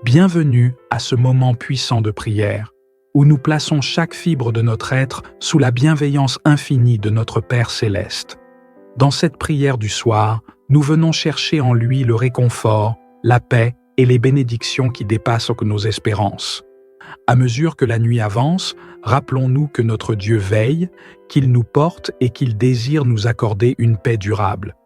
Bienvenue à ce moment puissant de prière, où nous plaçons chaque fibre de notre être sous la bienveillance infinie de notre Père céleste. Dans cette prière du soir, nous venons chercher en lui le réconfort, la paix et les bénédictions qui dépassent nos espérances. À mesure que la nuit avance, rappelons-nous que notre Dieu veille, qu'il nous porte et qu'il désire nous accorder une paix durable.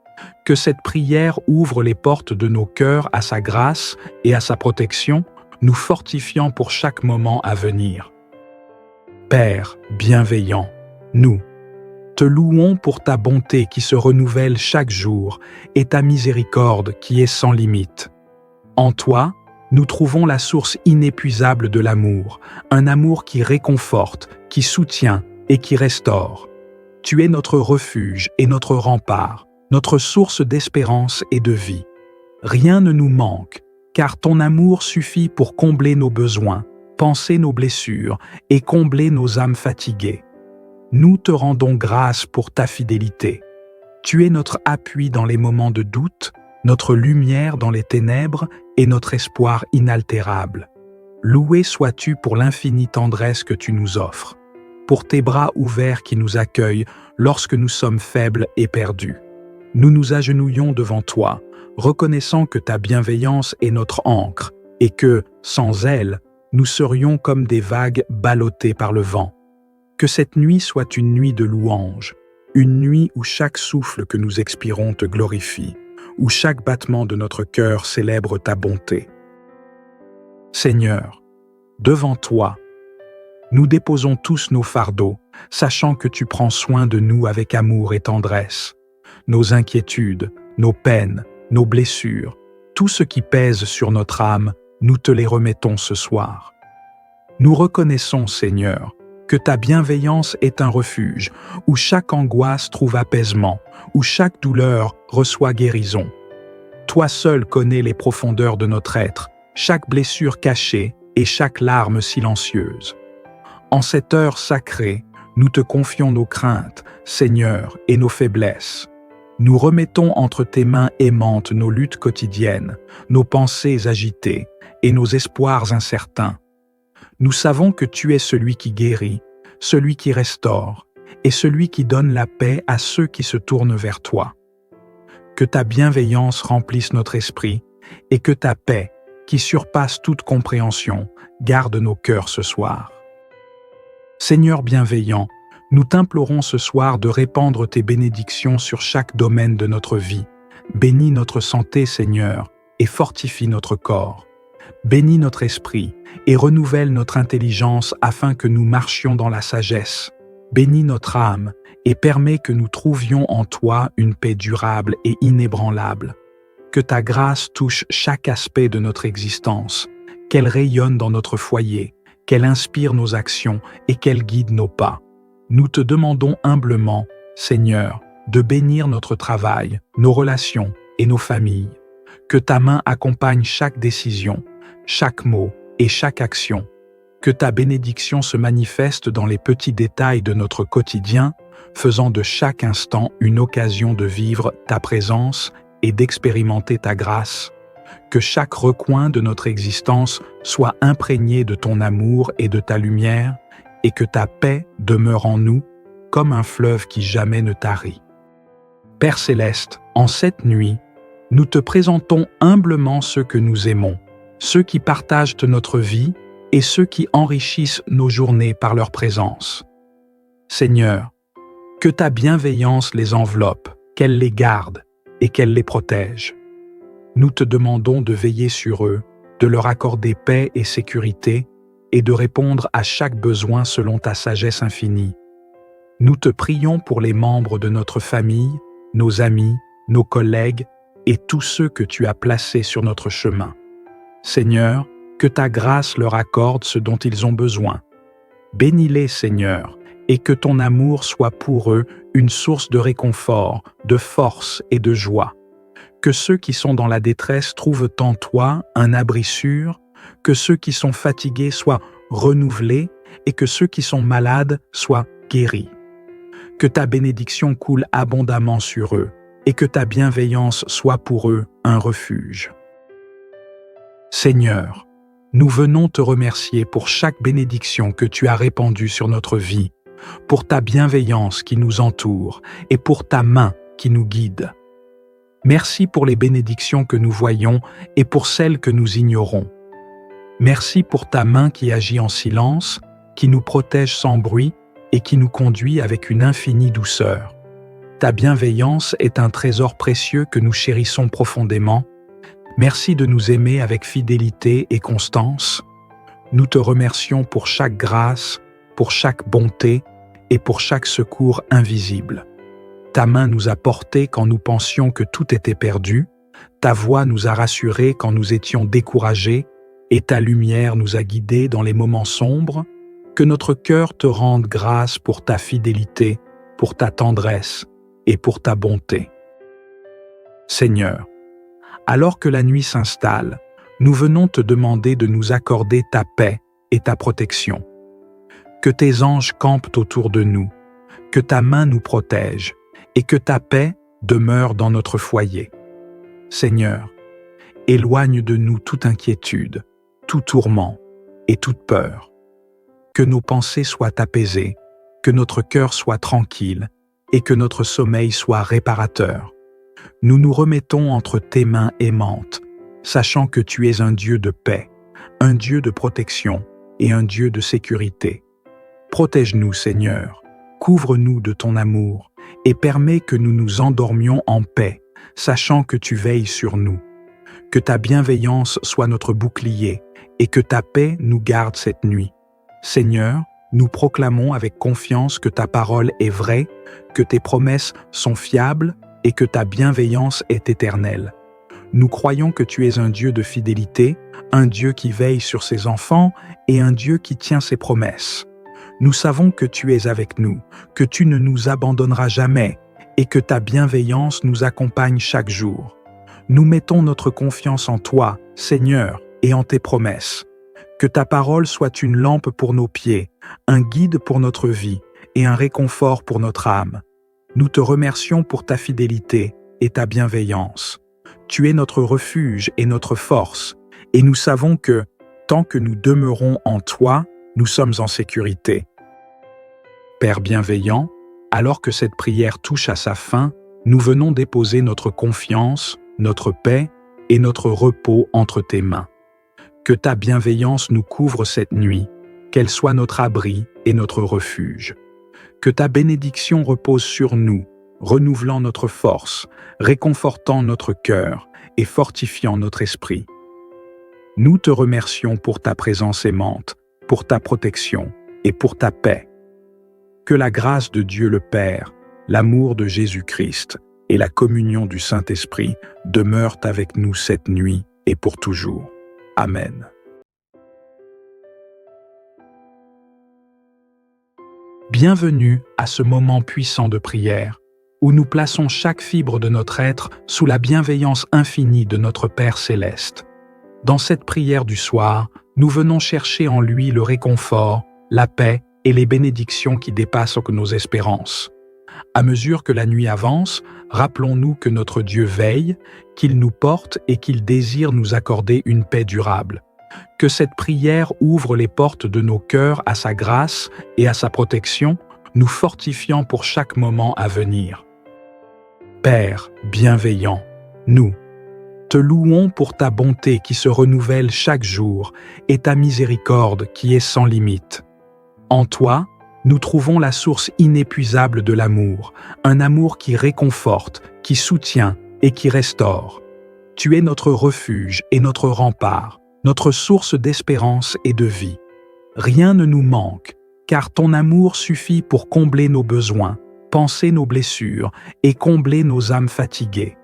Que cette prière ouvre les portes de nos cœurs à sa grâce et à sa protection, nous fortifiant pour chaque moment à venir. Père bienveillant, nous te louons pour ta bonté qui se renouvelle chaque jour et ta miséricorde qui est sans limite. En toi, nous trouvons la source inépuisable de l'amour, un amour qui réconforte, qui soutient et qui restaure. Tu es notre refuge et notre rempart, notre source d'espérance et de vie. Rien ne nous manque, car ton amour suffit pour combler nos besoins, panser nos blessures et combler nos âmes fatiguées. Nous te rendons grâce pour ta fidélité. Tu es notre appui dans les moments de doute, notre lumière dans les ténèbres et notre espoir inaltérable. Loué sois-tu pour l'infinie tendresse que tu nous offres, pour tes bras ouverts qui nous accueillent lorsque nous sommes faibles et perdus. Nous nous agenouillons devant toi, reconnaissant que ta bienveillance est notre ancre et que, sans elle, nous serions comme des vagues ballottées par le vent. Que cette nuit soit une nuit de louange, une nuit où chaque souffle que nous expirons te glorifie, où chaque battement de notre cœur célèbre ta bonté. Seigneur, devant toi, nous déposons tous nos fardeaux, sachant que tu prends soin de nous avec amour et tendresse. Nos inquiétudes, nos peines, nos blessures, tout ce qui pèse sur notre âme, nous te les remettons ce soir. Nous reconnaissons, Seigneur, que ta bienveillance est un refuge, où chaque angoisse trouve apaisement, où chaque douleur reçoit guérison. Toi seul connais les profondeurs de notre être, chaque blessure cachée et chaque larme silencieuse. En cette heure sacrée, nous te confions nos craintes, Seigneur, et nos faiblesses. Nous remettons entre tes mains aimantes nos luttes quotidiennes, nos pensées agitées et nos espoirs incertains. Nous savons que tu es celui qui guérit, celui qui restaure et celui qui donne la paix à ceux qui se tournent vers toi. Que ta bienveillance remplisse notre esprit et que ta paix, qui surpasse toute compréhension, garde nos cœurs ce soir. Seigneur bienveillant, nous t'implorons ce soir de répandre tes bénédictions sur chaque domaine de notre vie. Bénis notre santé, Seigneur, et fortifie notre corps. Bénis notre esprit et renouvelle notre intelligence afin que nous marchions dans la sagesse. Bénis notre âme et permets que nous trouvions en toi une paix durable et inébranlable. Que ta grâce touche chaque aspect de notre existence, qu'elle rayonne dans notre foyer, qu'elle inspire nos actions et qu'elle guide nos pas. Nous te demandons humblement, Seigneur, de bénir notre travail, nos relations et nos familles. Que ta main accompagne chaque décision, chaque mot et chaque action. Que ta bénédiction se manifeste dans les petits détails de notre quotidien, faisant de chaque instant une occasion de vivre ta présence et d'expérimenter ta grâce. Que chaque recoin de notre existence soit imprégné de ton amour et de ta lumière, et que ta paix demeure en nous comme un fleuve qui jamais ne tarit. Père céleste, en cette nuit, nous te présentons humblement ceux que nous aimons, ceux qui partagent notre vie et ceux qui enrichissent nos journées par leur présence. Seigneur, que ta bienveillance les enveloppe, qu'elle les garde et qu'elle les protège. Nous te demandons de veiller sur eux, de leur accorder paix et sécurité et de répondre à chaque besoin selon ta sagesse infinie. Nous te prions pour les membres de notre famille, nos amis, nos collègues et tous ceux que tu as placés sur notre chemin. Seigneur, que ta grâce leur accorde ce dont ils ont besoin. Bénis-les, Seigneur, et que ton amour soit pour eux une source de réconfort, de force et de joie. Que ceux qui sont dans la détresse trouvent en toi un abri sûr, que ceux qui sont fatigués soient renouvelés et que ceux qui sont malades soient guéris. Que ta bénédiction coule abondamment sur eux et que ta bienveillance soit pour eux un refuge. Seigneur, nous venons te remercier pour chaque bénédiction que tu as répandue sur notre vie, pour ta bienveillance qui nous entoure et pour ta main qui nous guide. Merci pour les bénédictions que nous voyons et pour celles que nous ignorons. Merci pour ta main qui agit en silence, qui nous protège sans bruit et qui nous conduit avec une infinie douceur. Ta bienveillance est un trésor précieux que nous chérissons profondément. Merci de nous aimer avec fidélité et constance. Nous te remercions pour chaque grâce, pour chaque bonté et pour chaque secours invisible. Ta main nous a portés quand nous pensions que tout était perdu, ta voix nous a rassurés quand nous étions découragés, et ta lumière nous a guidés dans les moments sombres. Que notre cœur te rende grâce pour ta fidélité, pour ta tendresse et pour ta bonté. Seigneur, alors que la nuit s'installe, nous venons te demander de nous accorder ta paix et ta protection. Que tes anges campent autour de nous, que ta main nous protège et que ta paix demeure dans notre foyer. Seigneur, éloigne de nous toute inquiétude, tout tourment et toute peur. Que nos pensées soient apaisées, que notre cœur soit tranquille et que notre sommeil soit réparateur. Nous nous remettons entre tes mains aimantes, sachant que tu es un Dieu de paix, un Dieu de protection et un Dieu de sécurité. Protège-nous, Seigneur, couvre-nous de ton amour et permets que nous nous endormions en paix, sachant que tu veilles sur nous. Que ta bienveillance soit notre bouclier et que ta paix nous garde cette nuit. Seigneur, nous proclamons avec confiance que ta parole est vraie, que tes promesses sont fiables et que ta bienveillance est éternelle. Nous croyons que tu es un Dieu de fidélité, un Dieu qui veille sur ses enfants et un Dieu qui tient ses promesses. Nous savons que tu es avec nous, que tu ne nous abandonneras jamais et que ta bienveillance nous accompagne chaque jour. Nous mettons notre confiance en toi, Seigneur, et en tes promesses. Que ta parole soit une lampe pour nos pieds, un guide pour notre vie et un réconfort pour notre âme. Nous te remercions pour ta fidélité et ta bienveillance. Tu es notre refuge et notre force, et nous savons que, tant que nous demeurons en toi, nous sommes en sécurité. Père bienveillant, alors que cette prière touche à sa fin, nous venons déposer notre confiance, notre paix et notre repos entre tes mains. Que ta bienveillance nous couvre cette nuit, qu'elle soit notre abri et notre refuge. Que ta bénédiction repose sur nous, renouvelant notre force, réconfortant notre cœur et fortifiant notre esprit. Nous te remercions pour ta présence aimante, pour ta protection et pour ta paix. Que la grâce de Dieu le Père, l'amour de Jésus-Christ et la communion du Saint-Esprit demeurent avec nous cette nuit et pour toujours. Amen. Bienvenue à ce moment puissant de prière, où nous plaçons chaque fibre de notre être sous la bienveillance infinie de notre Père céleste. Dans cette prière du soir, nous venons chercher en lui le réconfort, la paix et les bénédictions qui dépassent nos espérances. À mesure que la nuit avance, rappelons-nous que notre Dieu veille, qu'il nous porte et qu'il désire nous accorder une paix durable. Que cette prière ouvre les portes de nos cœurs à sa grâce et à sa protection, nous fortifiant pour chaque moment à venir. Père bienveillant, nous te louons pour ta bonté qui se renouvelle chaque jour et ta miséricorde qui est sans limite. En toi, nous trouvons la source inépuisable de l'amour, un amour qui réconforte, qui soutient et qui restaure. Tu es notre refuge et notre rempart, notre source d'espérance et de vie. Rien ne nous manque, car ton amour suffit pour combler nos besoins, panser nos blessures et combler nos âmes fatiguées.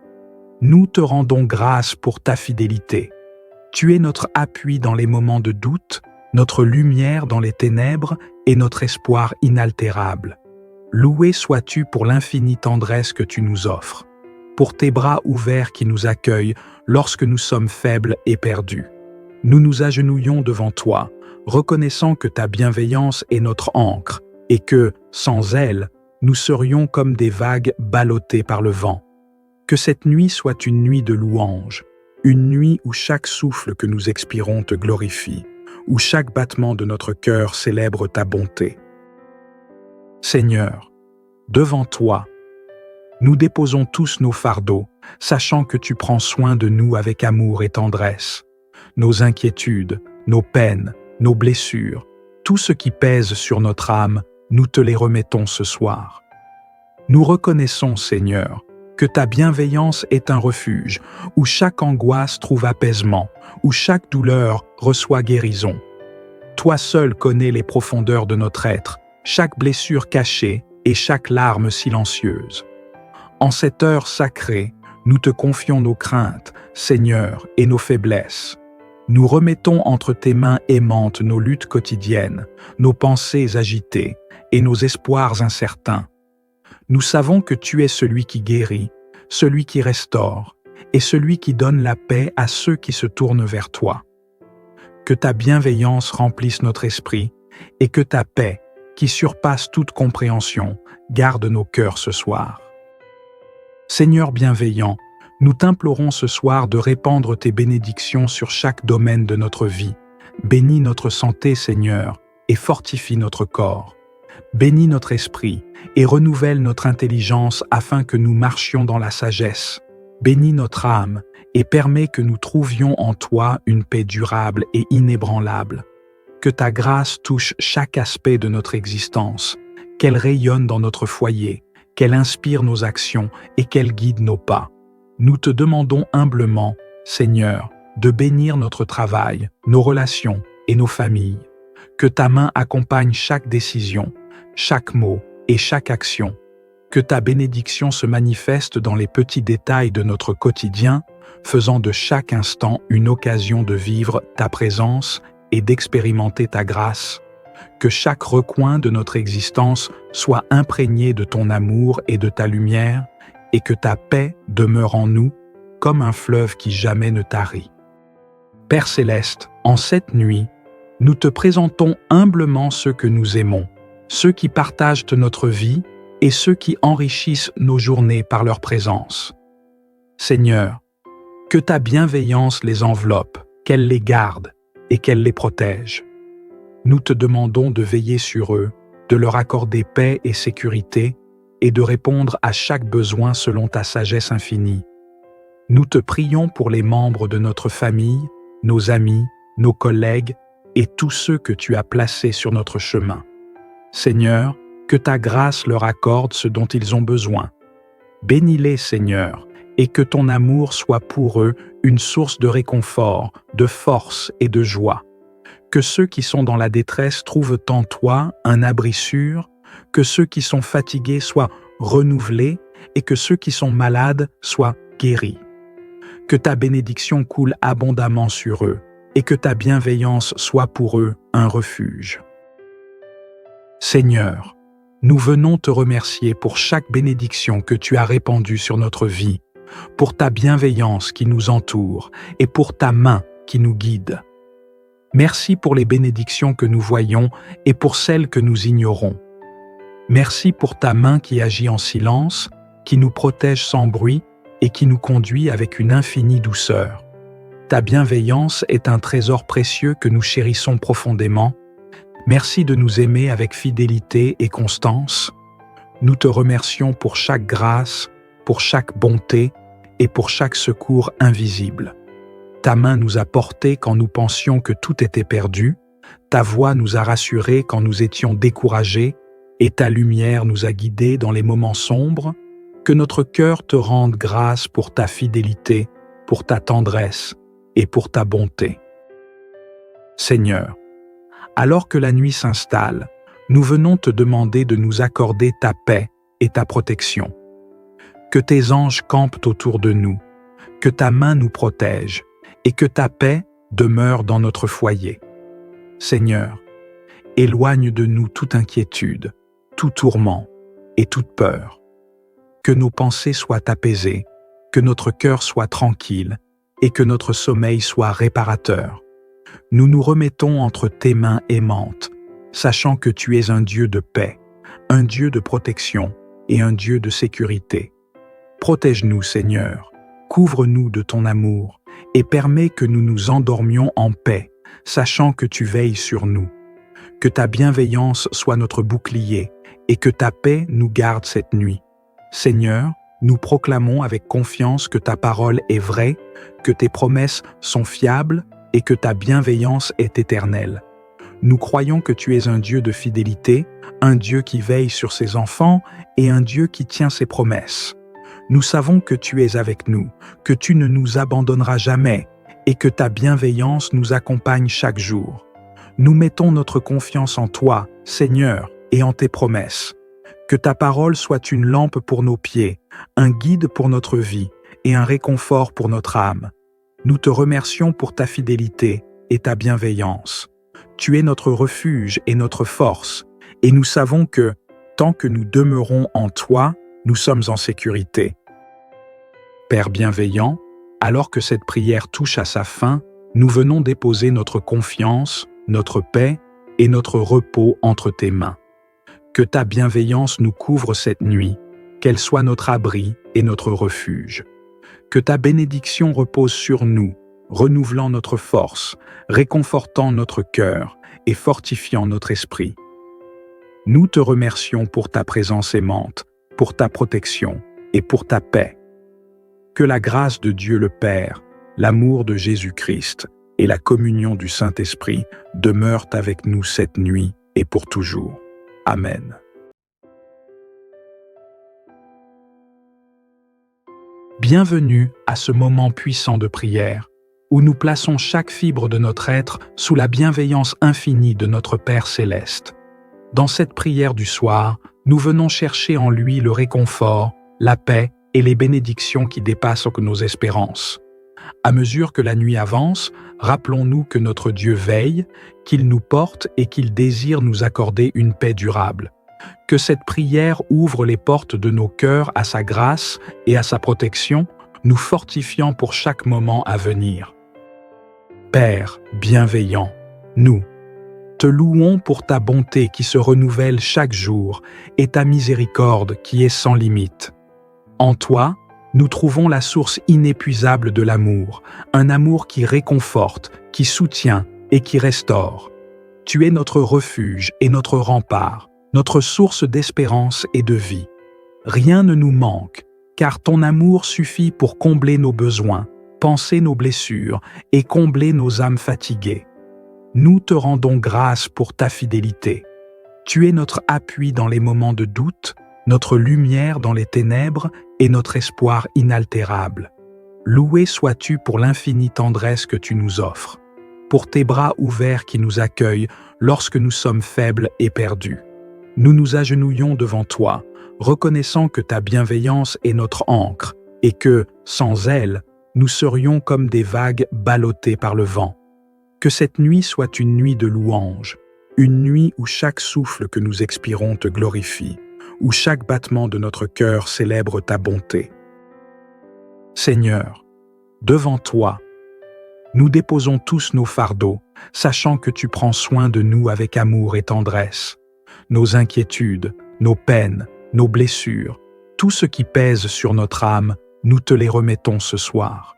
Nous te rendons grâce pour ta fidélité. Tu es notre appui dans les moments de doute, notre lumière dans les ténèbres et notre espoir inaltérable. Loué sois-tu pour l'infinie tendresse que tu nous offres, pour tes bras ouverts qui nous accueillent lorsque nous sommes faibles et perdus. Nous nous agenouillons devant toi, reconnaissant que ta bienveillance est notre ancre et que, sans elle, nous serions comme des vagues ballottées par le vent. Que cette nuit soit une nuit de louange, une nuit où chaque souffle que nous expirons te glorifie, où chaque battement de notre cœur célèbre ta bonté. Seigneur, devant toi, nous déposons tous nos fardeaux, sachant que tu prends soin de nous avec amour et tendresse. Nos inquiétudes, nos peines, nos blessures, tout ce qui pèse sur notre âme, nous te les remettons ce soir. Nous reconnaissons, Seigneur, que ta bienveillance est un refuge, où chaque angoisse trouve apaisement, où chaque douleur reçoit guérison. Toi seul connais les profondeurs de notre être, chaque blessure cachée et chaque larme silencieuse. En cette heure sacrée, nous te confions nos craintes, Seigneur, et nos faiblesses. Nous remettons entre tes mains aimantes nos luttes quotidiennes, nos pensées agitées et nos espoirs incertains. Nous savons que tu es celui qui guérit, celui qui restaure et celui qui donne la paix à ceux qui se tournent vers toi. Que ta bienveillance remplisse notre esprit et que ta paix, qui surpasse toute compréhension, garde nos cœurs ce soir. Seigneur bienveillant, nous t'implorons ce soir de répandre tes bénédictions sur chaque domaine de notre vie. Bénis notre santé, Seigneur, et fortifie notre corps. Bénis notre esprit et renouvelle notre intelligence afin que nous marchions dans la sagesse. Bénis notre âme et permets que nous trouvions en toi une paix durable et inébranlable. Que ta grâce touche chaque aspect de notre existence, qu'elle rayonne dans notre foyer, qu'elle inspire nos actions et qu'elle guide nos pas. Nous te demandons humblement, Seigneur, de bénir notre travail, nos relations et nos familles. Que ta main accompagne chaque décision, chaque mot et chaque action. Que ta bénédiction se manifeste dans les petits détails de notre quotidien, faisant de chaque instant une occasion de vivre ta présence et d'expérimenter ta grâce. Que chaque recoin de notre existence soit imprégné de ton amour et de ta lumière, et que ta paix demeure en nous comme un fleuve qui jamais ne tarit. Père céleste, en cette nuit, nous te présentons humblement ceux que nous aimons, ceux qui partagent notre vie et ceux qui enrichissent nos journées par leur présence. Seigneur, que ta bienveillance les enveloppe, qu'elle les garde et qu'elle les protège. Nous te demandons de veiller sur eux, de leur accorder paix et sécurité, et de répondre à chaque besoin selon ta sagesse infinie. Nous te prions pour les membres de notre famille, nos amis, nos collègues et tous ceux que tu as placés sur notre chemin. Seigneur, que ta grâce leur accorde ce dont ils ont besoin. Bénis-les, Seigneur, et que ton amour soit pour eux une source de réconfort, de force et de joie. Que ceux qui sont dans la détresse trouvent en toi un abri sûr, que ceux qui sont fatigués soient renouvelés et que ceux qui sont malades soient guéris. Que ta bénédiction coule abondamment sur eux et que ta bienveillance soit pour eux un refuge. Seigneur, nous venons te remercier pour chaque bénédiction que tu as répandue sur notre vie, pour ta bienveillance qui nous entoure et pour ta main qui nous guide. Merci pour les bénédictions que nous voyons et pour celles que nous ignorons. Merci pour ta main qui agit en silence, qui nous protège sans bruit et qui nous conduit avec une infinie douceur. Ta bienveillance est un trésor précieux que nous chérissons profondément. Merci de nous aimer avec fidélité et constance. Nous te remercions pour chaque grâce, pour chaque bonté et pour chaque secours invisible. Ta main nous a portés quand nous pensions que tout était perdu, ta voix nous a rassurés quand nous étions découragés, et ta lumière nous a guidés dans les moments sombres. Que notre cœur te rende grâce pour ta fidélité, pour ta tendresse et pour ta bonté. Seigneur, alors que la nuit s'installe, nous venons te demander de nous accorder ta paix et ta protection. Que tes anges campent autour de nous, que ta main nous protège et que ta paix demeure dans notre foyer. Seigneur, éloigne de nous toute inquiétude, tout tourment et toute peur. Que nos pensées soient apaisées, que notre cœur soit tranquille et que notre sommeil soit réparateur. Nous nous remettons entre tes mains aimantes, sachant que tu es un Dieu de paix, un Dieu de protection et un Dieu de sécurité. Protège-nous, Seigneur, couvre-nous de ton amour et permets que nous nous endormions en paix, sachant que tu veilles sur nous. Que ta bienveillance soit notre bouclier et que ta paix nous garde cette nuit. Seigneur, nous proclamons avec confiance que ta parole est vraie, que tes promesses sont fiables et que ta bienveillance est éternelle. Nous croyons que tu es un Dieu de fidélité, un Dieu qui veille sur ses enfants et un Dieu qui tient ses promesses. Nous savons que tu es avec nous, que tu ne nous abandonneras jamais et que ta bienveillance nous accompagne chaque jour. Nous mettons notre confiance en toi, Seigneur, et en tes promesses. Que ta parole soit une lampe pour nos pieds, un guide pour notre vie et un réconfort pour notre âme. Nous te remercions pour ta fidélité et ta bienveillance. Tu es notre refuge et notre force, et nous savons que, tant que nous demeurons en toi, nous sommes en sécurité. Père bienveillant, alors que cette prière touche à sa fin, nous venons déposer notre confiance, notre paix et notre repos entre tes mains. Que ta bienveillance nous couvre cette nuit, qu'elle soit notre abri et notre refuge. Que ta bénédiction repose sur nous, renouvelant notre force, réconfortant notre cœur et fortifiant notre esprit. Nous te remercions pour ta présence aimante, pour ta protection et pour ta paix. Que la grâce de Dieu le Père, l'amour de Jésus-Christ et la communion du Saint-Esprit demeurent avec nous cette nuit et pour toujours. Amen. Bienvenue à ce moment puissant de prière, où nous plaçons chaque fibre de notre être sous la bienveillance infinie de notre Père céleste. Dans cette prière du soir, nous venons chercher en lui le réconfort, la paix et les bénédictions qui dépassent nos espérances. À mesure que la nuit avance, rappelons-nous que notre Dieu veille, qu'il nous porte et qu'il désire nous accorder une paix durable. Que cette prière ouvre les portes de nos cœurs à sa grâce et à sa protection, nous fortifiant pour chaque moment à venir. Père bienveillant, nous te louons pour ta bonté qui se renouvelle chaque jour et ta miséricorde qui est sans limite. En toi, nous trouvons la source inépuisable de l'amour, un amour qui réconforte, qui soutient et qui restaure. Tu es notre refuge et notre rempart, notre source d'espérance et de vie. Rien ne nous manque, car ton amour suffit pour combler nos besoins, panser nos blessures et combler nos âmes fatiguées. Nous te rendons grâce pour ta fidélité. Tu es notre appui dans les moments de doute, notre lumière dans les ténèbres et notre espoir inaltérable. Loué sois-tu pour l'infinie tendresse que tu nous offres, pour tes bras ouverts qui nous accueillent lorsque nous sommes faibles et perdus. Nous nous agenouillons devant toi, reconnaissant que ta bienveillance est notre ancre et que, sans elle, nous serions comme des vagues ballottées par le vent. Que cette nuit soit une nuit de louange, une nuit où chaque souffle que nous expirons te glorifie, où chaque battement de notre cœur célèbre ta bonté. Seigneur, devant toi, nous déposons tous nos fardeaux, sachant que tu prends soin de nous avec amour et tendresse. Nos inquiétudes, nos peines, nos blessures, tout ce qui pèse sur notre âme, nous te les remettons ce soir.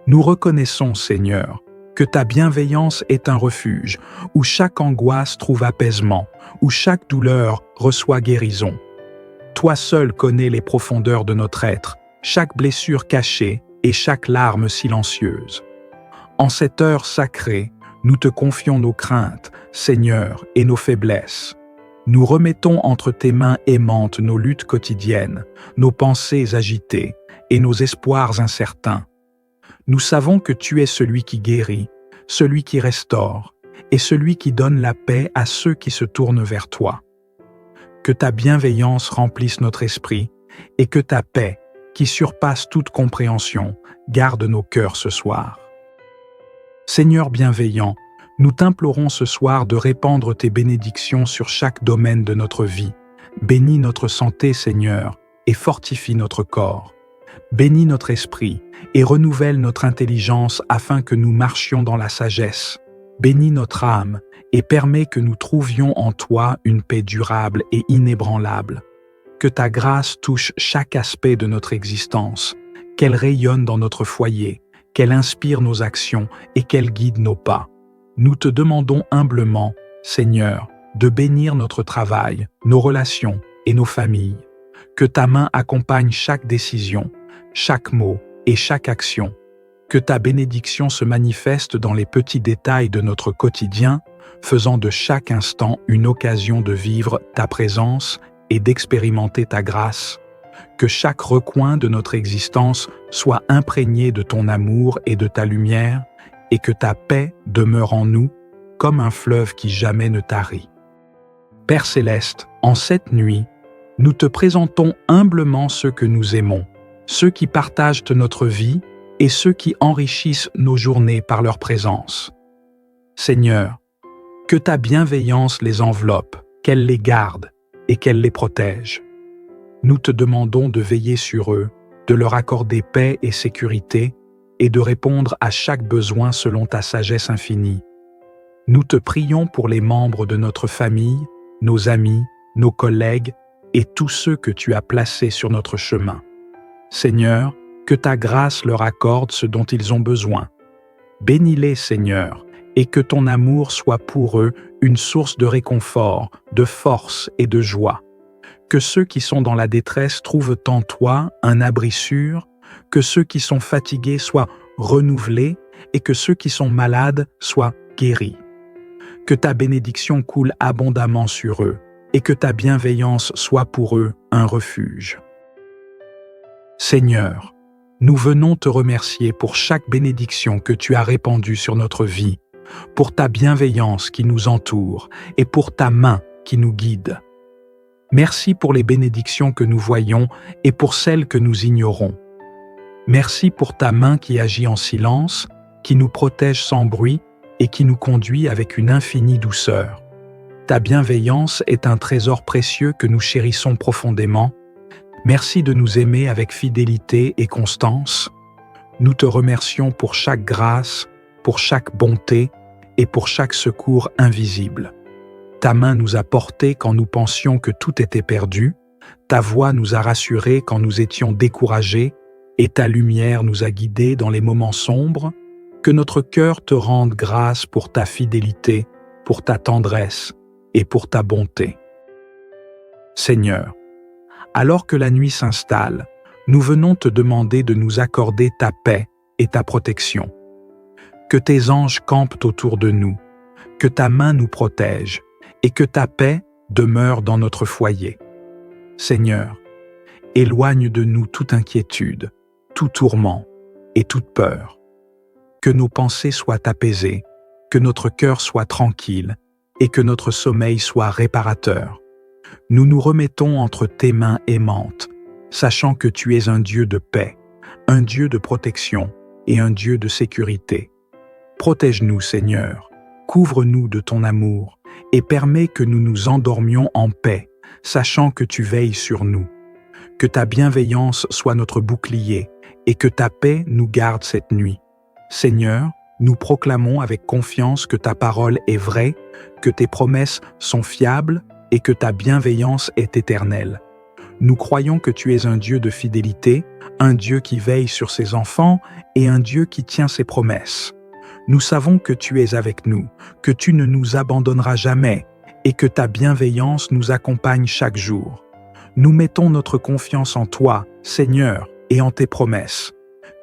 Nous reconnaissons, Seigneur, que ta bienveillance est un refuge, où chaque angoisse trouve apaisement, où chaque douleur reçoit guérison. Toi seul connais les profondeurs de notre être, chaque blessure cachée et chaque larme silencieuse. En cette heure sacrée, nous te confions nos craintes, Seigneur, et nos faiblesses. Nous remettons entre tes mains aimantes nos luttes quotidiennes, nos pensées agitées et nos espoirs incertains. Nous savons que tu es celui qui guérit, celui qui restaure et celui qui donne la paix à ceux qui se tournent vers toi. Que ta bienveillance remplisse notre esprit et que ta paix, qui surpasse toute compréhension, garde nos cœurs ce soir. Seigneur bienveillant, nous t'implorons ce soir de répandre tes bénédictions sur chaque domaine de notre vie. Bénis notre santé, Seigneur, et fortifie notre corps. Bénis notre esprit et renouvelle notre intelligence afin que nous marchions dans la sagesse. Bénis notre âme et permets que nous trouvions en toi une paix durable et inébranlable. Que ta grâce touche chaque aspect de notre existence, qu'elle rayonne dans notre foyer, qu'elle inspire nos actions et qu'elle guide nos pas. Nous te demandons humblement, Seigneur, de bénir notre travail, nos relations et nos familles. Que ta main accompagne chaque décision, chaque mot et chaque action. Que ta bénédiction se manifeste dans les petits détails de notre quotidien, faisant de chaque instant une occasion de vivre ta présence et d'expérimenter ta grâce. Que chaque recoin de notre existence soit imprégné de ton amour et de ta lumière, et que ta paix demeure en nous comme un fleuve qui jamais ne tarit. Père céleste, en cette nuit, nous te présentons humblement ceux que nous aimons, ceux qui partagent notre vie et ceux qui enrichissent nos journées par leur présence. Seigneur, que ta bienveillance les enveloppe, qu'elle les garde et qu'elle les protège. Nous te demandons de veiller sur eux, de leur accorder paix et sécurité et de répondre à chaque besoin selon ta sagesse infinie. Nous te prions pour les membres de notre famille, nos amis, nos collègues et tous ceux que tu as placés sur notre chemin. Seigneur, que ta grâce leur accorde ce dont ils ont besoin. Bénis-les, Seigneur, et que ton amour soit pour eux une source de réconfort, de force et de joie. Que ceux qui sont dans la détresse trouvent en toi un abri sûr, que ceux qui sont fatigués soient renouvelés et que ceux qui sont malades soient guéris. Que ta bénédiction coule abondamment sur eux et que ta bienveillance soit pour eux un refuge. Seigneur, nous venons te remercier pour chaque bénédiction que tu as répandue sur notre vie, pour ta bienveillance qui nous entoure et pour ta main qui nous guide. Merci pour les bénédictions que nous voyons et pour celles que nous ignorons. Merci pour ta main qui agit en silence, qui nous protège sans bruit et qui nous conduit avec une infinie douceur. Ta bienveillance est un trésor précieux que nous chérissons profondément. Merci de nous aimer avec fidélité et constance. Nous te remercions pour chaque grâce, pour chaque bonté et pour chaque secours invisible. Ta main nous a portés quand nous pensions que tout était perdu, ta voix nous a rassurés quand nous étions découragés, et ta lumière nous a guidés dans les moments sombres. Que notre cœur te rende grâce pour ta fidélité, pour ta tendresse et pour ta bonté. Seigneur, alors que la nuit s'installe, nous venons te demander de nous accorder ta paix et ta protection. Que tes anges campent autour de nous, que ta main nous protège et que ta paix demeure dans notre foyer. Seigneur, éloigne de nous toute inquiétude, tout tourment et toute peur. Que nos pensées soient apaisées, que notre cœur soit tranquille et que notre sommeil soit réparateur. Nous nous remettons entre tes mains aimantes, sachant que tu es un Dieu de paix, un Dieu de protection et un Dieu de sécurité. Protège-nous, Seigneur, couvre-nous de ton amour et permets que nous nous endormions en paix, sachant que tu veilles sur nous. Que ta bienveillance soit notre bouclier et que ta paix nous garde cette nuit. Seigneur, nous proclamons avec confiance que ta parole est vraie, que tes promesses sont fiables et que ta bienveillance est éternelle. Nous croyons que tu es un Dieu de fidélité, un Dieu qui veille sur ses enfants et un Dieu qui tient ses promesses. Nous savons que tu es avec nous, que tu ne nous abandonneras jamais et que ta bienveillance nous accompagne chaque jour. Nous mettons notre confiance en toi, Seigneur, et en tes promesses.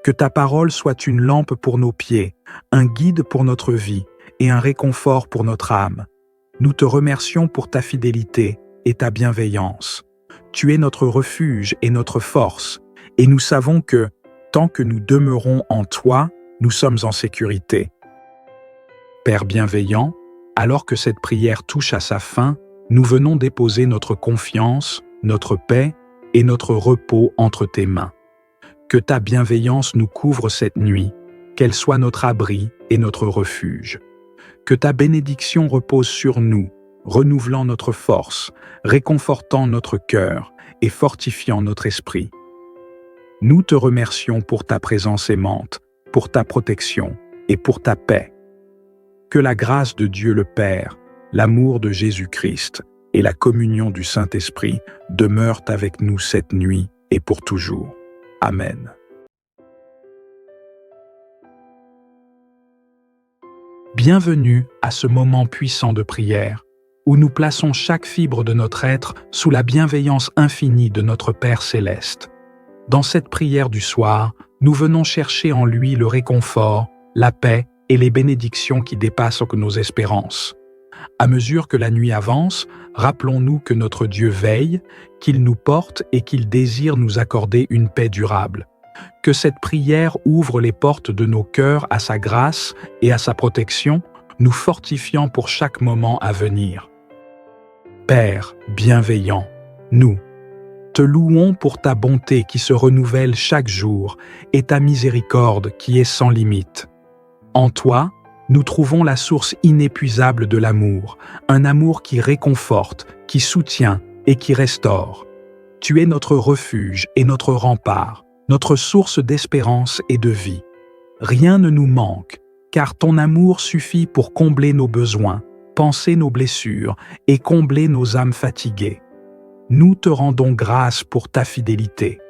Que ta parole soit une lampe pour nos pieds, un guide pour notre vie et un réconfort pour notre âme. Nous te remercions pour ta fidélité et ta bienveillance. Tu es notre refuge et notre force, et nous savons que, tant que nous demeurons en toi, nous sommes en sécurité. Père bienveillant, alors que cette prière touche à sa fin, nous venons déposer notre confiance, notre paix et notre repos entre tes mains. Que ta bienveillance nous couvre cette nuit, qu'elle soit notre abri et notre refuge. Que ta bénédiction repose sur nous, renouvelant notre force, réconfortant notre cœur et fortifiant notre esprit. Nous te remercions pour ta présence aimante, pour ta protection et pour ta paix. Que la grâce de Dieu le Père, l'amour de Jésus-Christ et la communion du Saint-Esprit demeurent avec nous cette nuit et pour toujours. Amen. Bienvenue à ce moment puissant de prière, où nous plaçons chaque fibre de notre être sous la bienveillance infinie de notre Père céleste. Dans cette prière du soir, nous venons chercher en lui le réconfort, la paix et les bénédictions qui dépassent nos espérances. À mesure que la nuit avance, rappelons-nous que notre Dieu veille, qu'il nous porte et qu'il désire nous accorder une paix durable. Que cette prière ouvre les portes de nos cœurs à sa grâce et à sa protection, nous fortifiant pour chaque moment à venir. Père bienveillant, nous te louons pour ta bonté qui se renouvelle chaque jour et ta miséricorde qui est sans limite. En toi, nous trouvons la source inépuisable de l'amour, un amour qui réconforte, qui soutient et qui restaure. Tu es notre refuge et notre rempart, notre source d'espérance et de vie. Rien ne nous manque, car ton amour suffit pour combler nos besoins, panser nos blessures et combler nos âmes fatiguées. Nous te rendons grâce pour ta fidélité.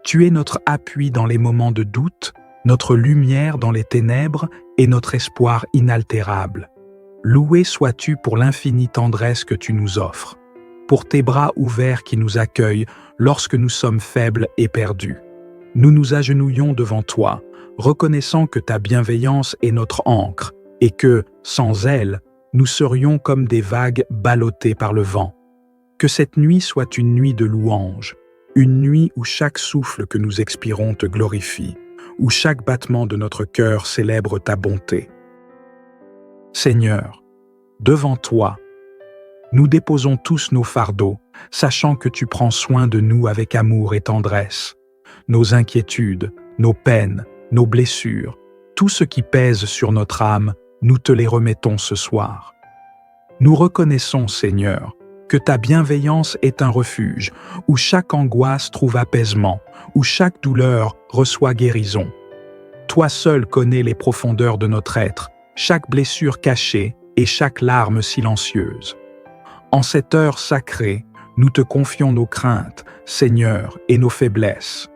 Tu es notre appui dans les moments de doute, notre lumière dans les ténèbres et notre espoir inaltérable. Loué sois-tu pour l'infinie tendresse que tu nous offres, pour tes bras ouverts qui nous accueillent lorsque nous sommes faibles et perdus. Nous nous agenouillons devant toi, reconnaissant que ta bienveillance est notre ancre et que, sans elle, nous serions comme des vagues ballottées par le vent. Que cette nuit soit une nuit de louange, une nuit où chaque souffle que nous expirons te glorifie, où chaque battement de notre cœur célèbre ta bonté. Seigneur, devant toi, nous déposons tous nos fardeaux, sachant que tu prends soin de nous avec amour et tendresse. Nos inquiétudes, nos peines, nos blessures, tout ce qui pèse sur notre âme, nous te les remettons ce soir. Nous reconnaissons, Seigneur, que ta bienveillance est un refuge, où chaque angoisse trouve apaisement, où chaque douleur reçoit guérison. Toi seul connais les profondeurs de notre être, chaque blessure cachée et chaque larme silencieuse. En cette heure sacrée, nous te confions nos craintes, Seigneur, et nos faiblesses.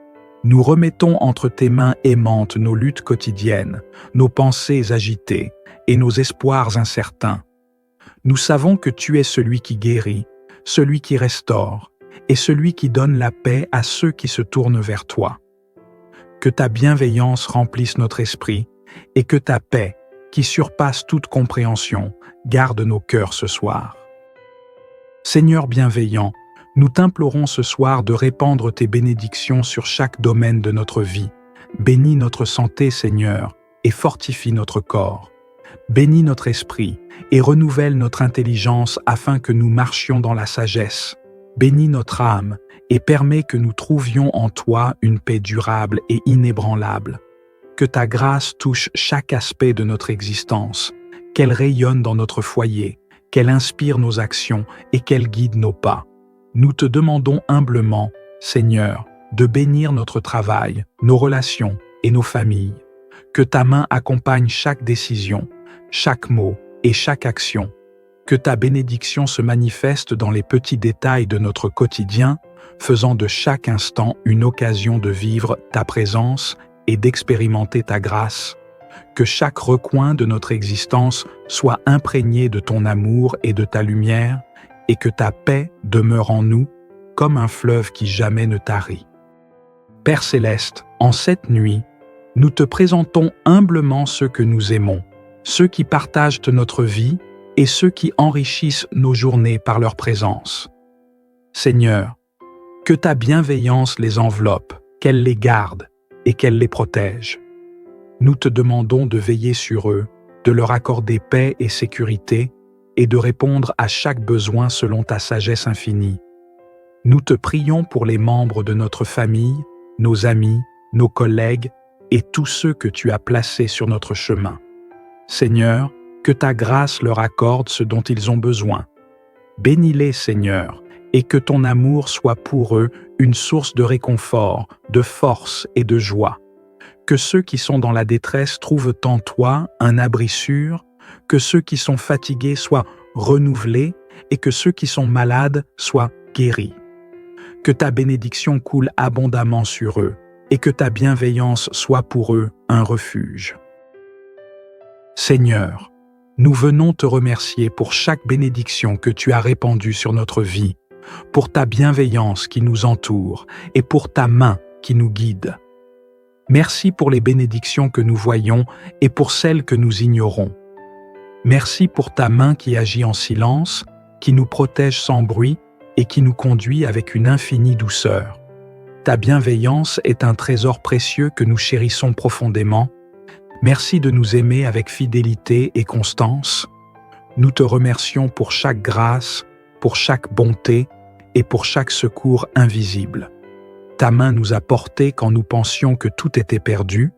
Nous remettons entre tes mains aimantes nos luttes quotidiennes, nos pensées agitées et nos espoirs incertains. Nous savons que tu es celui qui guérit, celui qui restaure et celui qui donne la paix à ceux qui se tournent vers toi. Que ta bienveillance remplisse notre esprit et que ta paix, qui surpasse toute compréhension, garde nos cœurs ce soir. Seigneur bienveillant, nous t'implorons ce soir de répandre tes bénédictions sur chaque domaine de notre vie. Bénis notre santé, Seigneur, et fortifie notre corps. Bénis notre esprit et renouvelle notre intelligence afin que nous marchions dans la sagesse. Bénis notre âme et permets que nous trouvions en toi une paix durable et inébranlable. Que ta grâce touche chaque aspect de notre existence, qu'elle rayonne dans notre foyer, qu'elle inspire nos actions et qu'elle guide nos pas. Nous te demandons humblement, Seigneur, de bénir notre travail, nos relations et nos familles. Que ta main accompagne chaque décision, chaque mot et chaque action. Que ta bénédiction se manifeste dans les petits détails de notre quotidien, faisant de chaque instant une occasion de vivre ta présence et d'expérimenter ta grâce. Que chaque recoin de notre existence soit imprégné de ton amour et de ta lumière, et que ta paix demeure en nous comme un fleuve qui jamais ne tarit. Père céleste, en cette nuit, nous te présentons humblement ceux que nous aimons, ceux qui partagent notre vie et ceux qui enrichissent nos journées par leur présence. Seigneur, que ta bienveillance les enveloppe, qu'elle les garde et qu'elle les protège. Nous te demandons de veiller sur eux, de leur accorder paix et sécurité, et de répondre à chaque besoin selon ta sagesse infinie. Nous te prions pour les membres de notre famille, nos amis, nos collègues et tous ceux que tu as placés sur notre chemin. Seigneur, que ta grâce leur accorde ce dont ils ont besoin. Bénis-les, Seigneur, et que ton amour soit pour eux une source de réconfort, de force et de joie. Que ceux qui sont dans la détresse trouvent en toi un abri sûr, que ceux qui sont fatigués soient renouvelés et que ceux qui sont malades soient guéris. Que ta bénédiction coule abondamment sur eux et que ta bienveillance soit pour eux un refuge. Seigneur, nous venons te remercier pour chaque bénédiction que tu as répandue sur notre vie, pour ta bienveillance qui nous entoure et pour ta main qui nous guide. Merci pour les bénédictions que nous voyons et pour celles que nous ignorons. Merci pour ta main qui agit en silence, qui nous protège sans bruit et qui nous conduit avec une infinie douceur. Ta bienveillance est un trésor précieux que nous chérissons profondément. Merci de nous aimer avec fidélité et constance. Nous te remercions pour chaque grâce, pour chaque bonté et pour chaque secours invisible. Ta main nous a portés quand nous pensions que tout était perdu,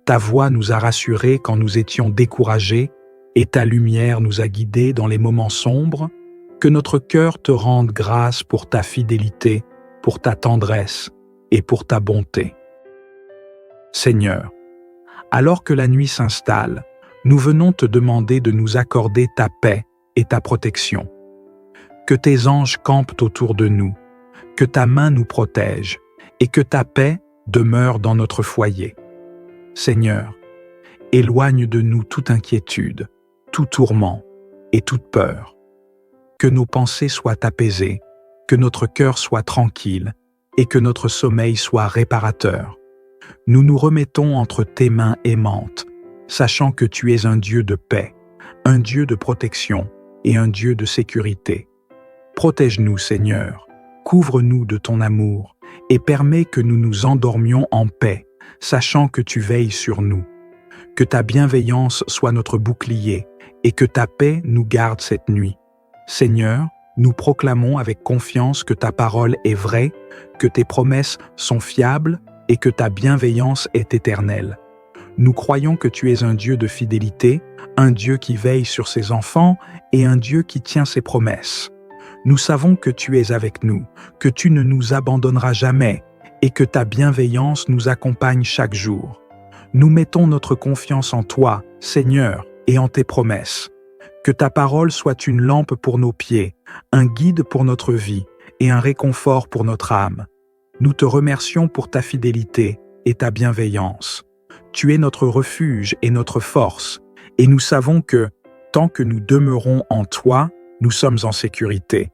ta voix nous a rassurés quand nous étions découragés, et ta lumière nous a guidés dans les moments sombres. Que notre cœur te rende grâce pour ta fidélité, pour ta tendresse et pour ta bonté. Seigneur, alors que la nuit s'installe, nous venons te demander de nous accorder ta paix et ta protection. Que tes anges campent autour de nous, que ta main nous protège et que ta paix demeure dans notre foyer. Seigneur, éloigne de nous toute inquiétude, tout tourment et toute peur. Que nos pensées soient apaisées, que notre cœur soit tranquille et que notre sommeil soit réparateur. Nous nous remettons entre tes mains aimantes, sachant que tu es un Dieu de paix, un Dieu de protection et un Dieu de sécurité. Protège-nous, Seigneur, couvre-nous de ton amour et permets que nous nous endormions en paix, sachant que tu veilles sur nous. Que ta bienveillance soit notre bouclier et que ta paix nous garde cette nuit. Seigneur, nous proclamons avec confiance que ta parole est vraie, que tes promesses sont fiables et que ta bienveillance est éternelle. Nous croyons que tu es un Dieu de fidélité, un Dieu qui veille sur ses enfants et un Dieu qui tient ses promesses. Nous savons que tu es avec nous, que tu ne nous abandonneras jamais et que ta bienveillance nous accompagne chaque jour. Nous mettons notre confiance en toi, Seigneur, et en tes promesses. Que ta parole soit une lampe pour nos pieds, un guide pour notre vie et un réconfort pour notre âme. Nous te remercions pour ta fidélité et ta bienveillance. Tu es notre refuge et notre force, et nous savons que, tant que nous demeurons en toi, nous sommes en sécurité.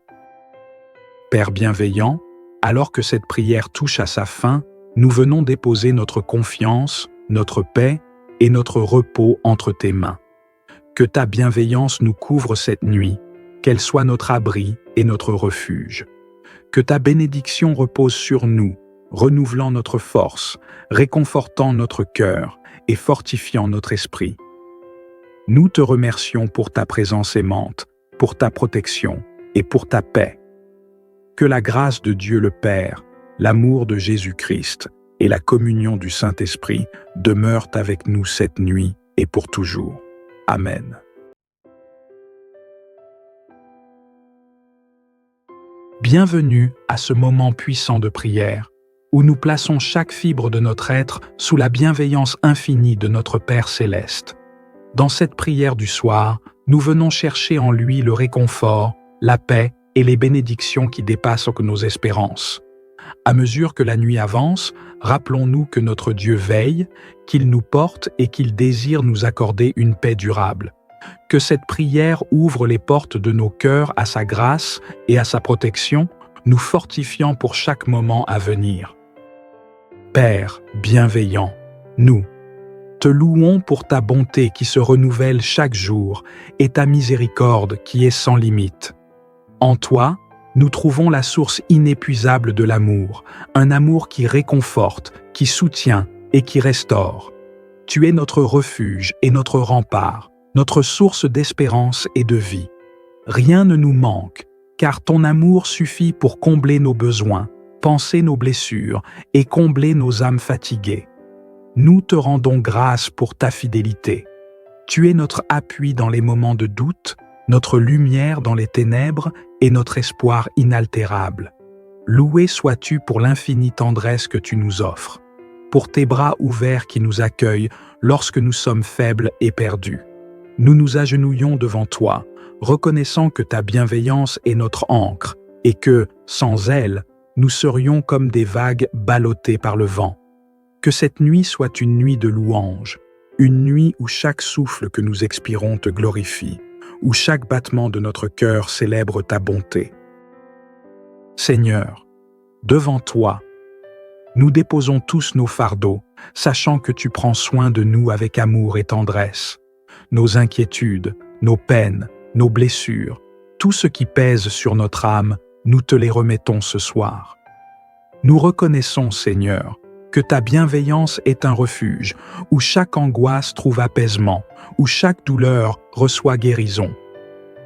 Père bienveillant, alors que cette prière touche à sa fin, nous venons déposer notre confiance, notre paix et notre repos entre tes mains. Que ta bienveillance nous couvre cette nuit, qu'elle soit notre abri et notre refuge. Que ta bénédiction repose sur nous, renouvelant notre force, réconfortant notre cœur et fortifiant notre esprit. Nous te remercions pour ta présence aimante, pour ta protection et pour ta paix. Que la grâce de Dieu le Père, l'amour de Jésus-Christ et la communion du Saint-Esprit demeurent avec nous cette nuit et pour toujours. Amen. Bienvenue à ce moment puissant de prière, où nous plaçons chaque fibre de notre être sous la bienveillance infinie de notre Père céleste. Dans cette prière du soir, nous venons chercher en lui le réconfort, la paix et les bénédictions qui dépassent nos espérances. À mesure que la nuit avance, rappelons-nous que notre Dieu veille, qu'il nous porte et qu'il désire nous accorder une paix durable. Que cette prière ouvre les portes de nos cœurs à sa grâce et à sa protection, nous fortifiant pour chaque moment à venir. Père bienveillant, nous te louons pour ta bonté qui se renouvelle chaque jour et ta miséricorde qui est sans limite. En toi, nous trouvons la source inépuisable de l'amour, un amour qui réconforte, qui soutient et qui restaure. Tu es notre refuge et notre rempart, notre source d'espérance et de vie. Rien ne nous manque, car ton amour suffit pour combler nos besoins, panser nos blessures et combler nos âmes fatiguées. Nous te rendons grâce pour ta fidélité. Tu es notre appui dans les moments de doute, notre lumière dans les ténèbres et notre espoir inaltérable. Loué sois-tu pour l'infinie tendresse que tu nous offres, pour tes bras ouverts qui nous accueillent lorsque nous sommes faibles et perdus. Nous nous agenouillons devant toi, reconnaissant que ta bienveillance est notre ancre et que, sans elle, nous serions comme des vagues ballottées par le vent. Que cette nuit soit une nuit de louange, une nuit où chaque souffle que nous expirons te glorifie, où chaque battement de notre cœur célèbre ta bonté. Seigneur, devant toi, nous déposons tous nos fardeaux, sachant que tu prends soin de nous avec amour et tendresse. Nos inquiétudes, nos peines, nos blessures, tout ce qui pèse sur notre âme, nous te les remettons ce soir. Nous reconnaissons, Seigneur, que ta bienveillance est un refuge, où chaque angoisse trouve apaisement, où chaque douleur reçoit guérison.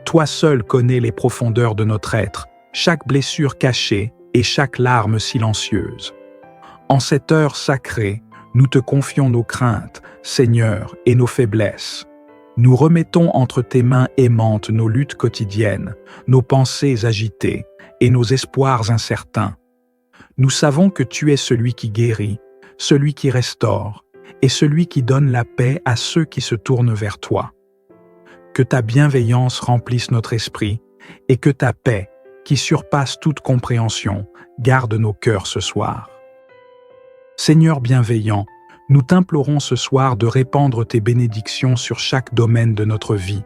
Toi seul connais les profondeurs de notre être, chaque blessure cachée et chaque larme silencieuse. En cette heure sacrée, nous te confions nos craintes, Seigneur, et nos faiblesses. Nous remettons entre tes mains aimantes nos luttes quotidiennes, nos pensées agitées et nos espoirs incertains. Nous savons que tu es celui qui guérit, celui qui restaure et celui qui donne la paix à ceux qui se tournent vers toi. Que ta bienveillance remplisse notre esprit et que ta paix, qui surpasse toute compréhension, garde nos cœurs ce soir. Seigneur bienveillant, nous t'implorons ce soir de répandre tes bénédictions sur chaque domaine de notre vie.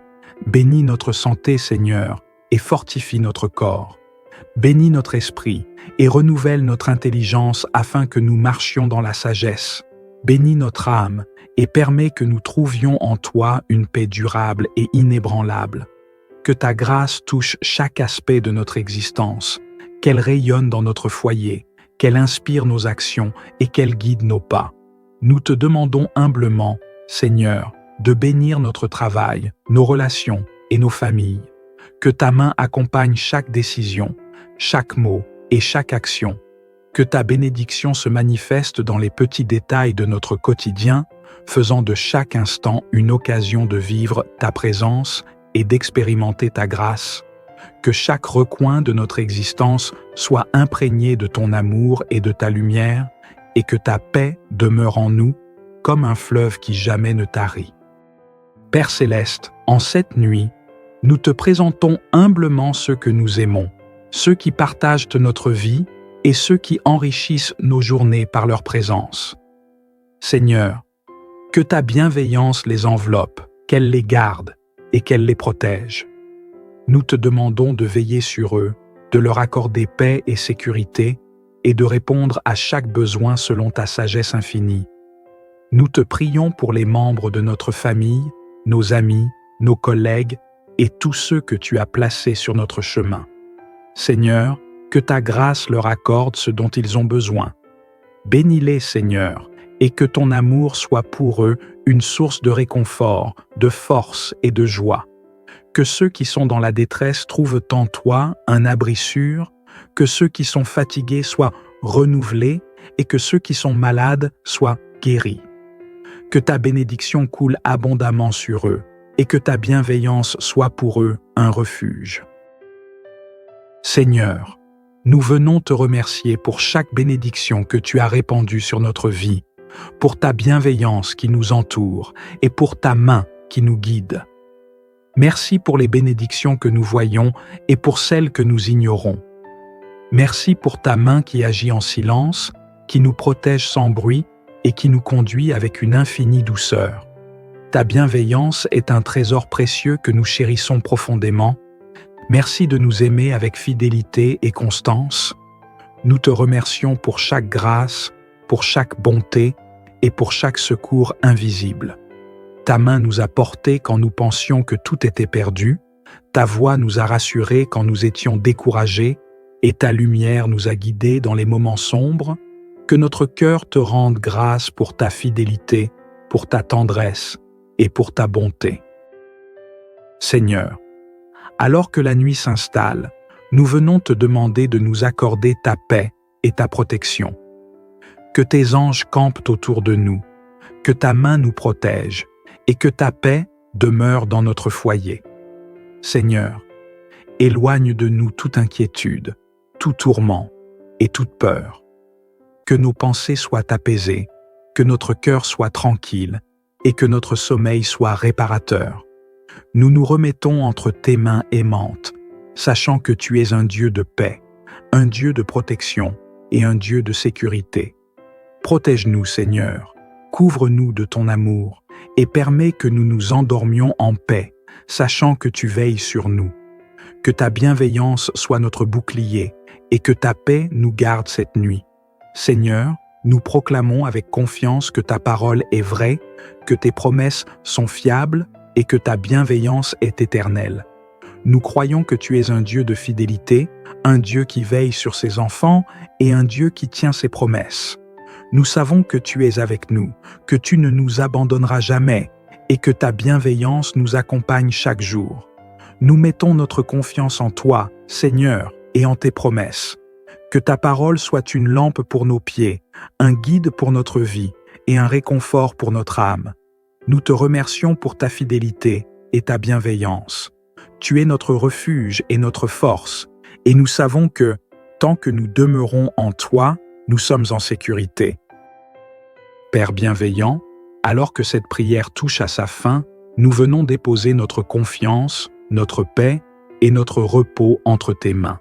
Bénis notre santé, Seigneur, et fortifie notre corps. Bénis notre esprit et renouvelle notre intelligence afin que nous marchions dans la sagesse. Bénis notre âme et permets que nous trouvions en toi une paix durable et inébranlable. Que ta grâce touche chaque aspect de notre existence, qu'elle rayonne dans notre foyer, qu'elle inspire nos actions et qu'elle guide nos pas. Nous te demandons humblement, Seigneur, de bénir notre travail, nos relations et nos familles. Que ta main accompagne chaque décision, chaque mot et chaque action. Que ta bénédiction se manifeste dans les petits détails de notre quotidien, faisant de chaque instant une occasion de vivre ta présence et d'expérimenter ta grâce. Que chaque recoin de notre existence soit imprégné de ton amour et de ta lumière, et que ta paix demeure en nous comme un fleuve qui jamais ne tarit. Père céleste, en cette nuit, nous te présentons humblement ceux que nous aimons, ceux qui partagent notre vie et ceux qui enrichissent nos journées par leur présence. Seigneur, que ta bienveillance les enveloppe, qu'elle les garde et qu'elle les protège. Nous te demandons de veiller sur eux, de leur accorder paix et sécurité et de répondre à chaque besoin selon ta sagesse infinie. Nous te prions pour les membres de notre famille, nos amis, nos collègues et tous ceux que tu as placés sur notre chemin. Seigneur, que ta grâce leur accorde ce dont ils ont besoin. Bénis-les, Seigneur, et que ton amour soit pour eux une source de réconfort, de force et de joie. Que ceux qui sont dans la détresse trouvent en toi un abri sûr, que ceux qui sont fatigués soient renouvelés et que ceux qui sont malades soient guéris. Que ta bénédiction coule abondamment sur eux et que ta bienveillance soit pour eux un refuge. Seigneur, nous venons te remercier pour chaque bénédiction que tu as répandue sur notre vie, pour ta bienveillance qui nous entoure et pour ta main qui nous guide. Merci pour les bénédictions que nous voyons et pour celles que nous ignorons. Merci pour ta main qui agit en silence, qui nous protège sans bruit et qui nous conduit avec une infinie douceur. Ta bienveillance est un trésor précieux que nous chérissons profondément. Merci de nous aimer avec fidélité et constance. Nous te remercions pour chaque grâce, pour chaque bonté et pour chaque secours invisible. Ta main nous a portés quand nous pensions que tout était perdu, ta voix nous a rassurés quand nous étions découragés, et ta lumière nous a guidés dans les moments sombres. Que notre cœur te rende grâce pour ta fidélité, pour ta tendresse et pour ta bonté. Seigneur, alors que la nuit s'installe, nous venons te demander de nous accorder ta paix et ta protection. Que tes anges campent autour de nous, que ta main nous protège et que ta paix demeure dans notre foyer. Seigneur, éloigne de nous toute inquiétude, tout tourment et toute peur. Que nos pensées soient apaisées, que notre cœur soit tranquille et que notre sommeil soit réparateur. Nous nous remettons entre tes mains aimantes, sachant que tu es un Dieu de paix, un Dieu de protection et un Dieu de sécurité. Protège-nous, Seigneur, couvre-nous de ton amour et permets que nous nous endormions en paix, sachant que tu veilles sur nous. Que ta bienveillance soit notre bouclier et que ta paix nous garde cette nuit. Seigneur, nous proclamons avec confiance que ta parole est vraie, que tes promesses sont fiables et que ta bienveillance est éternelle. Nous croyons que tu es un Dieu de fidélité, un Dieu qui veille sur ses enfants et un Dieu qui tient ses promesses. Nous savons que tu es avec nous, que tu ne nous abandonneras jamais et que ta bienveillance nous accompagne chaque jour. Nous mettons notre confiance en toi, Seigneur, et en tes promesses. Que ta parole soit une lampe pour nos pieds, un guide pour notre vie et un réconfort pour notre âme. Nous te remercions pour ta fidélité et ta bienveillance. Tu es notre refuge et notre force, et nous savons que, tant que nous demeurons en toi, nous sommes en sécurité. Père bienveillant, alors que cette prière touche à sa fin, nous venons déposer notre confiance, notre paix et notre repos entre tes mains.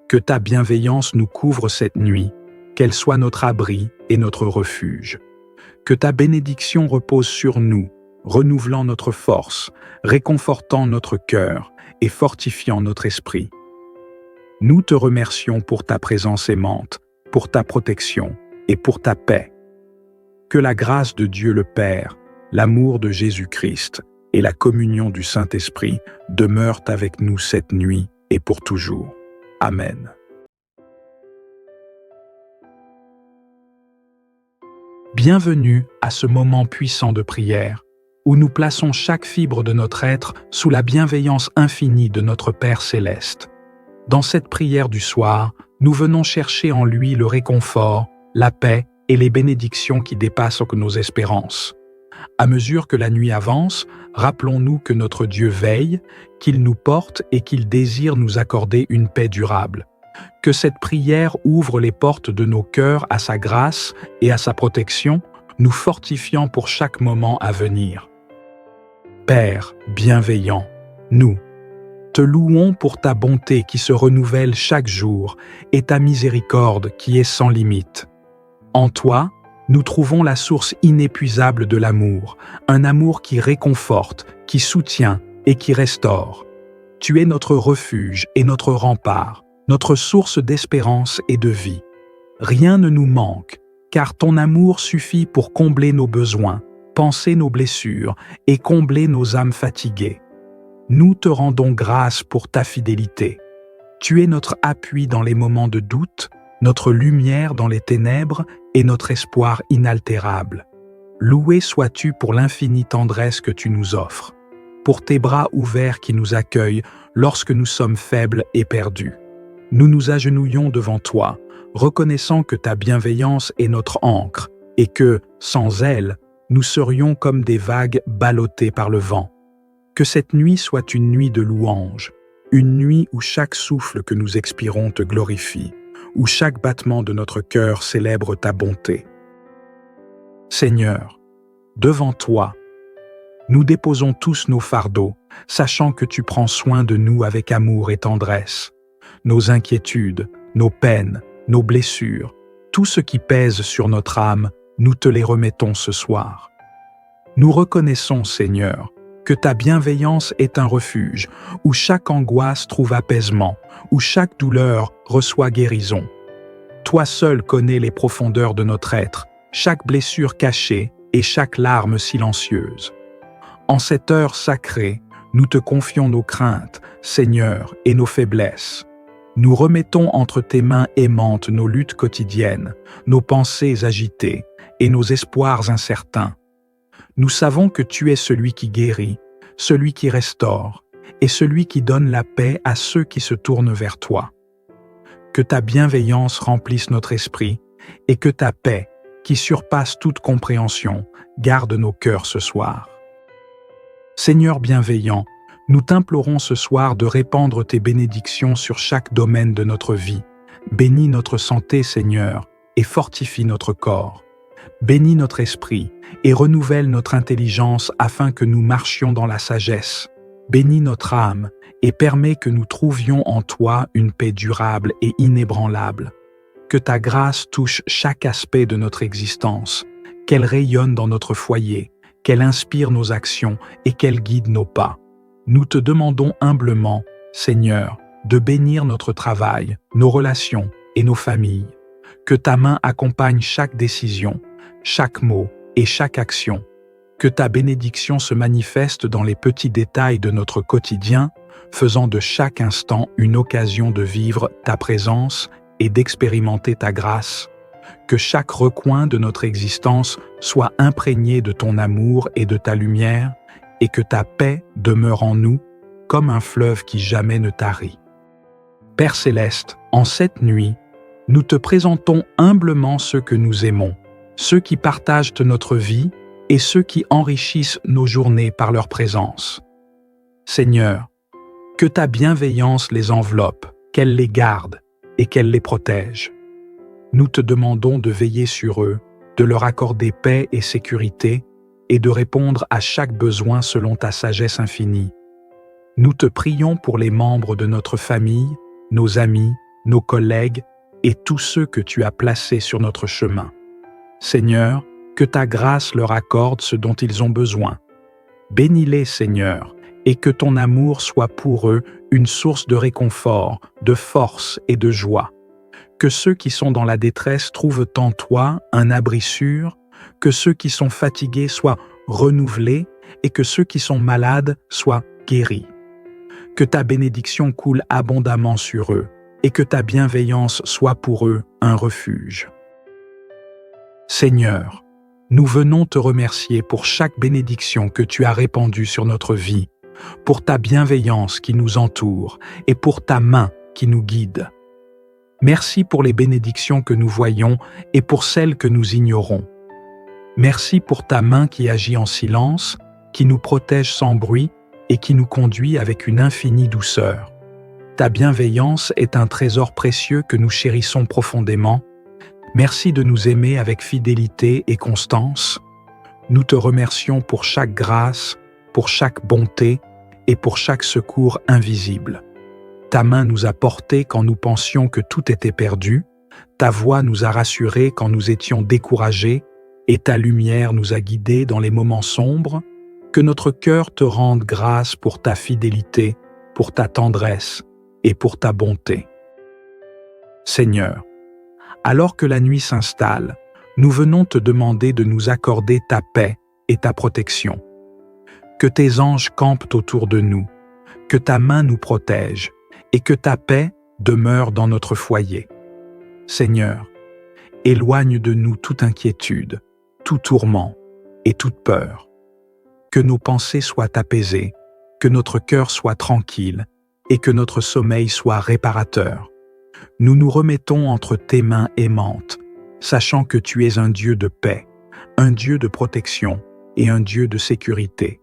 Que ta bienveillance nous couvre cette nuit, qu'elle soit notre abri et notre refuge. Que ta bénédiction repose sur nous, renouvelant notre force, réconfortant notre cœur et fortifiant notre esprit. Nous te remercions pour ta présence aimante, pour ta protection et pour ta paix. Que la grâce de Dieu le Père, l'amour de Jésus-Christ et la communion du Saint-Esprit demeurent avec nous cette nuit et pour toujours. Amen. Bienvenue à ce moment puissant de prière, où nous plaçons chaque fibre de notre être sous la bienveillance infinie de notre Père céleste. Dans cette prière du soir, nous venons chercher en lui le réconfort, la paix et les bénédictions qui dépassent nos espérances. À mesure que la nuit avance, rappelons-nous que notre Dieu veille, qu'il nous porte et qu'il désire nous accorder une paix durable. Que cette prière ouvre les portes de nos cœurs à sa grâce et à sa protection, nous fortifiant pour chaque moment à venir. Père bienveillant, nous te louons pour ta bonté qui se renouvelle chaque jour et ta miséricorde qui est sans limite. En toi, nous trouvons la source inépuisable de l'amour, un amour qui réconforte, qui soutient et qui restaure. Tu es notre refuge et notre rempart, notre source d'espérance et de vie. Rien ne nous manque, car ton amour suffit pour combler nos besoins, panser nos blessures et combler nos âmes fatiguées. Nous te rendons grâce pour ta fidélité. Tu es notre appui dans les moments de doute, notre lumière dans les ténèbres et notre espoir inaltérable. Loué sois-tu pour l'infinie tendresse que tu nous offres, pour tes bras ouverts qui nous accueillent lorsque nous sommes faibles et perdus. Nous nous agenouillons devant toi, reconnaissant que ta bienveillance est notre ancre et que, sans elle, nous serions comme des vagues ballottées par le vent. Que cette nuit soit une nuit de louange, une nuit où chaque souffle que nous expirons te glorifie, où chaque battement de notre cœur célèbre ta bonté. Seigneur, devant toi, nous déposons tous nos fardeaux, sachant que tu prends soin de nous avec amour et tendresse. Nos inquiétudes, nos peines, nos blessures, tout ce qui pèse sur notre âme, nous te les remettons ce soir. Nous reconnaissons, Seigneur, que ta bienveillance est un refuge, où chaque angoisse trouve apaisement, où chaque douleur reçoit guérison. Toi seul connais les profondeurs de notre être, chaque blessure cachée et chaque larme silencieuse. En cette heure sacrée, nous te confions nos craintes, Seigneur, et nos faiblesses. Nous remettons entre tes mains aimantes nos luttes quotidiennes, nos pensées agitées et nos espoirs incertains. Nous savons que tu es celui qui guérit, celui qui restaure et celui qui donne la paix à ceux qui se tournent vers toi. Que ta bienveillance remplisse notre esprit et que ta paix, qui surpasse toute compréhension, garde nos cœurs ce soir. Seigneur bienveillant, nous t'implorons ce soir de répandre tes bénédictions sur chaque domaine de notre vie. Bénis notre santé, Seigneur, et fortifie notre corps. Bénis notre esprit et renouvelle notre intelligence afin que nous marchions dans la sagesse. Bénis notre âme et permets que nous trouvions en toi une paix durable et inébranlable. Que ta grâce touche chaque aspect de notre existence, qu'elle rayonne dans notre foyer, qu'elle inspire nos actions et qu'elle guide nos pas. Nous te demandons humblement, Seigneur, de bénir notre travail, nos relations et nos familles. Que ta main accompagne chaque décision, chaque mot et chaque action. Que ta bénédiction se manifeste dans les petits détails de notre quotidien, faisant de chaque instant une occasion de vivre ta présence et d'expérimenter ta grâce. Que chaque recoin de notre existence soit imprégné de ton amour et de ta lumière, et que ta paix demeure en nous comme un fleuve qui jamais ne tarit. Père céleste, en cette nuit, nous te présentons humblement ceux que nous aimons, ceux qui partagent notre vie et ceux qui enrichissent nos journées par leur présence. Seigneur, que ta bienveillance les enveloppe, qu'elle les garde et qu'elle les protège. Nous te demandons de veiller sur eux, de leur accorder paix et sécurité et de répondre à chaque besoin selon ta sagesse infinie. Nous te prions pour les membres de notre famille, nos amis, nos collègues et tous ceux que tu as placés sur notre chemin. Seigneur, que ta grâce leur accorde ce dont ils ont besoin. Bénis-les, Seigneur, et que ton amour soit pour eux une source de réconfort, de force et de joie. Que ceux qui sont dans la détresse trouvent en toi un abri sûr, que ceux qui sont fatigués soient renouvelés et que ceux qui sont malades soient guéris. Que ta bénédiction coule abondamment sur eux et que ta bienveillance soit pour eux un refuge. Seigneur, nous venons te remercier pour chaque bénédiction que tu as répandue sur notre vie, pour ta bienveillance qui nous entoure et pour ta main qui nous guide. Merci pour les bénédictions que nous voyons et pour celles que nous ignorons. Merci pour ta main qui agit en silence, qui nous protège sans bruit et qui nous conduit avec une infinie douceur. Ta bienveillance est un trésor précieux que nous chérissons profondément. Merci de nous aimer avec fidélité et constance. Nous te remercions pour chaque grâce, pour chaque bonté et pour chaque secours invisible. Ta main nous a portés quand nous pensions que tout était perdu, ta voix nous a rassurés quand nous étions découragés, et ta lumière nous a guidés dans les moments sombres. Que notre cœur te rende grâce pour ta fidélité, pour ta tendresse et pour ta bonté. Seigneur, alors que la nuit s'installe, nous venons te demander de nous accorder ta paix et ta protection. Que tes anges campent autour de nous, que ta main nous protège et que ta paix demeure dans notre foyer. Seigneur, éloigne de nous toute inquiétude, tout tourment et toute peur. Que nos pensées soient apaisées, que notre cœur soit tranquille et que notre sommeil soit réparateur. Nous nous remettons entre tes mains aimantes, sachant que tu es un Dieu de paix, un Dieu de protection et un Dieu de sécurité.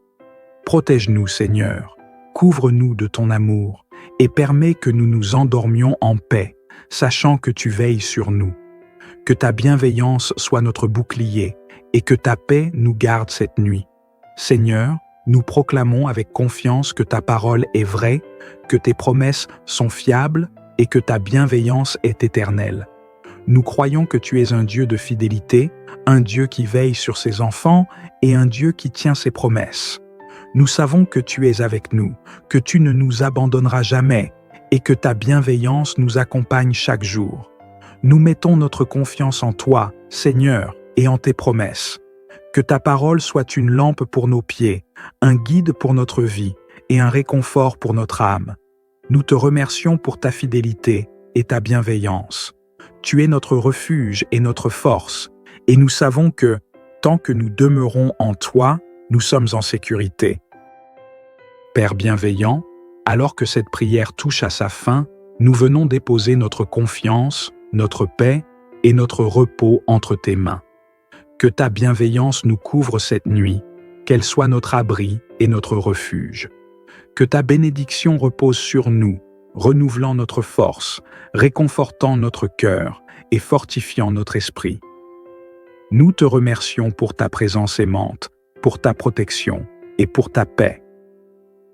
Protège-nous, Seigneur, couvre-nous de ton amour et permets que nous nous endormions en paix, sachant que tu veilles sur nous. Que ta bienveillance soit notre bouclier et que ta paix nous garde cette nuit. Seigneur, nous proclamons avec confiance que ta parole est vraie, que tes promesses sont fiables et que ta bienveillance est éternelle. Nous croyons que tu es un Dieu de fidélité, un Dieu qui veille sur ses enfants et un Dieu qui tient ses promesses. Nous savons que tu es avec nous, que tu ne nous abandonneras jamais et que ta bienveillance nous accompagne chaque jour. Nous mettons notre confiance en toi, Seigneur, et en tes promesses. Que ta parole soit une lampe pour nos pieds, un guide pour notre vie et un réconfort pour notre âme. Nous te remercions pour ta fidélité et ta bienveillance. Tu es notre refuge et notre force, et nous savons que, tant que nous demeurons en toi, nous sommes en sécurité. Père bienveillant, alors que cette prière touche à sa fin, nous venons déposer notre confiance, notre paix et notre repos entre tes mains. Que ta bienveillance nous couvre cette nuit, qu'elle soit notre abri et notre refuge. Que ta bénédiction repose sur nous, renouvelant notre force, réconfortant notre cœur et fortifiant notre esprit. Nous te remercions pour ta présence aimante, pour ta protection et pour ta paix.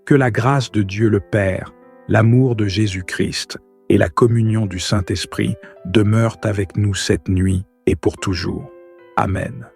Que la grâce de Dieu le Père, l'amour de Jésus-Christ et la communion du Saint-Esprit demeurent avec nous cette nuit et pour toujours. Amen.